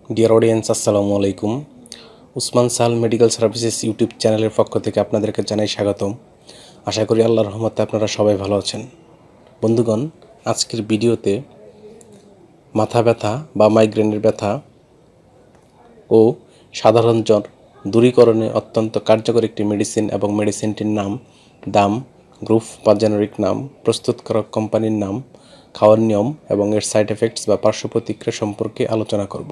Deer audience, আসসালামু আলাইকুম। Usman Sahal medical services YouTube চ্যানেলের পক্ষ থেকে আপনাদেরকে জানাই স্বাগতম। আশা করি আল্লাহর রহমতে আপনারা সবাই ভালো আছেন। বন্ধুগণ, আজকের ভিডিওতে মাথা ব্যথা বা মাইগ্রেনের ব্যথা ও সাধারণ জ্বর দূরীকরণে অত্যন্ত কার্যকর একটি মেডিসিন এবং মেডিসিনটির নাম, দাম, গ্রুপ বা জেনারিক নাম, প্রস্তুতকারক কোম্পানির নাম, খাওয়ার নিয়ম এবং এর সাইড এফেক্টস বা পার্শ্ব প্রতিক্রিয়া সম্পর্কে আলোচনা করব।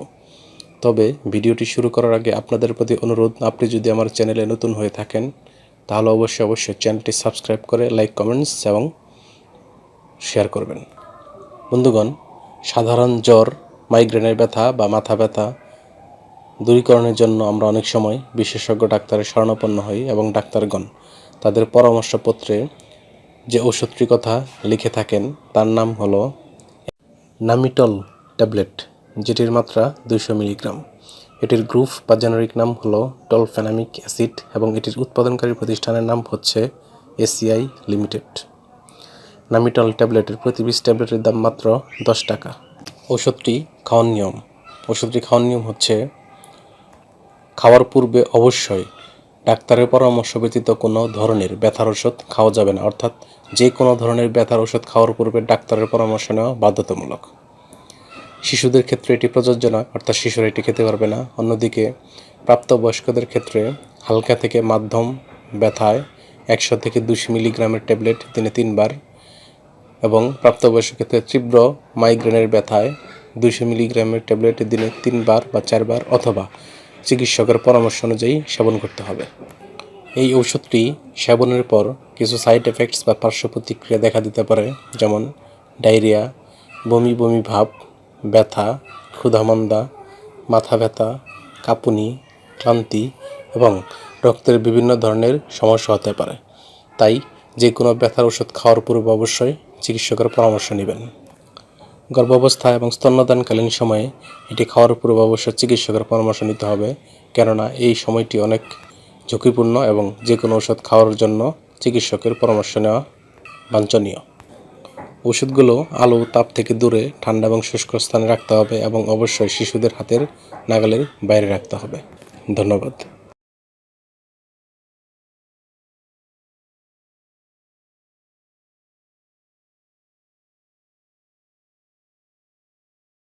তবে ভিডিওটি শুরু করার আগে আপনাদের প্রতি অনুরোধ, আপনি যদি আমার চ্যানেলে নতুন হয়ে থাকেন তাহলে অবশ্যই চ্যানেলটি সাবস্ক্রাইব করে লাইক, কমেন্টস এবং শেয়ার করবেন। বন্ধুগণ, সাধারণ জ্বর, মাইগ্রেনের ব্যথা বা মাথা ব্যথা দূরীকরণের জন্য আমরা অনেক সময় বিশেষজ্ঞ ডাক্তারের শরণাপন্ন হই এবং ডাক্তারগণ তাদের পরামর্শপত্রে যে ওষুধটির কথা লিখে থাকেন তার নাম হলো নামিটল ট্যাবলেট, যেটির মাত্রা 200 মিলিগ্রাম। এটির গ্রুপ বা জেনারিক নাম হলো টলফেনামিক অ্যাসিড এবং এটির উৎপাদনকারী প্রতিষ্ঠানের নাম হচ্ছে এসিআই লিমিটেড। নামিটল ট্যাবলেটের প্রতি 20 ট্যাবলেটের দাম মাত্র 10 টাকা। ওষুধটি খাওয়ার নিয়ম হচ্ছে খাওয়ার পূর্বে অবশ্যই ডাক্তারের পরামর্শ ব্যতীত কোনো ধরনের ব্যথার ওষুধ খাওয়া যাবে না, অর্থাৎ যে কোনো ধরনের ব্যথার ওষুধ খাওয়ার পূর্বে ডাক্তারের পরামর্শ নেওয়া বাধ্যতামূলক। শিশুদের ক্ষেত্রে এটি প্রযোজ্য নয়, অর্থাৎ শিশুরা এটি খেতে পারবে না। অন্যদিকে প্রাপ্তবয়স্কদের ক্ষেত্রে হালকা থেকে মাধ্যম ব্যথায় 100 থেকে 200 মিলিগ্রামের ট্যাবলেট দিনে 3 বার এবং প্রাপ্তবয়স্ক ক্ষেত্রে তীব্র মাইগ্রেনের ব্যথায় 200 মিলিগ্রামের ট্যাবলেট দিনে 3 বার বা 4 বার অথবা চিকিৎসকের পরামর্শ অনুযায়ী সেবন করতে হবে। এই ওষুধটি সেবনের পর কিছু সাইড এফেক্টস বা পার্শ্ব প্রতিক্রিয়া দেখা দিতে পারে, যেমন ডায়রিয়া, বমি বমি ভাব, ব্যথা, ক্ষুধামন্দা, মাথা ব্যথা, কাঁপুনি, ক্লান্তি এবং রক্তের বিভিন্ন ধরনের সমস্যা হতে পারে। তাই যে কোনো ব্যথার ওষুধ খাওয়ার পূর্বে অবশ্যই চিকিৎসকের পরামর্শ নেবেন। গর্ভাবস্থা এবং স্তন্যদানকালীন সময়ে এটি খাওয়ার পূর্বে অবশ্যই চিকিৎসকের পরামর্শ নিতে হবে, কেননা এই সময়টি অনেক ঝুঁকিপূর্ণ এবং যে কোনো ওষুধ খাওয়ার জন্য চিকিৎসকের পরামর্শ নেওয়া বাঞ্ছনীয়। ওষুধগুলো আলো তাপ থেকে দূরে ঠান্ডা এবং শুষ্ক স্থানে রাখতে হবে এবং অবশ্যই শিশুদের হাতের নাগালের বাইরে রাখতে হবে। ধন্যবাদ।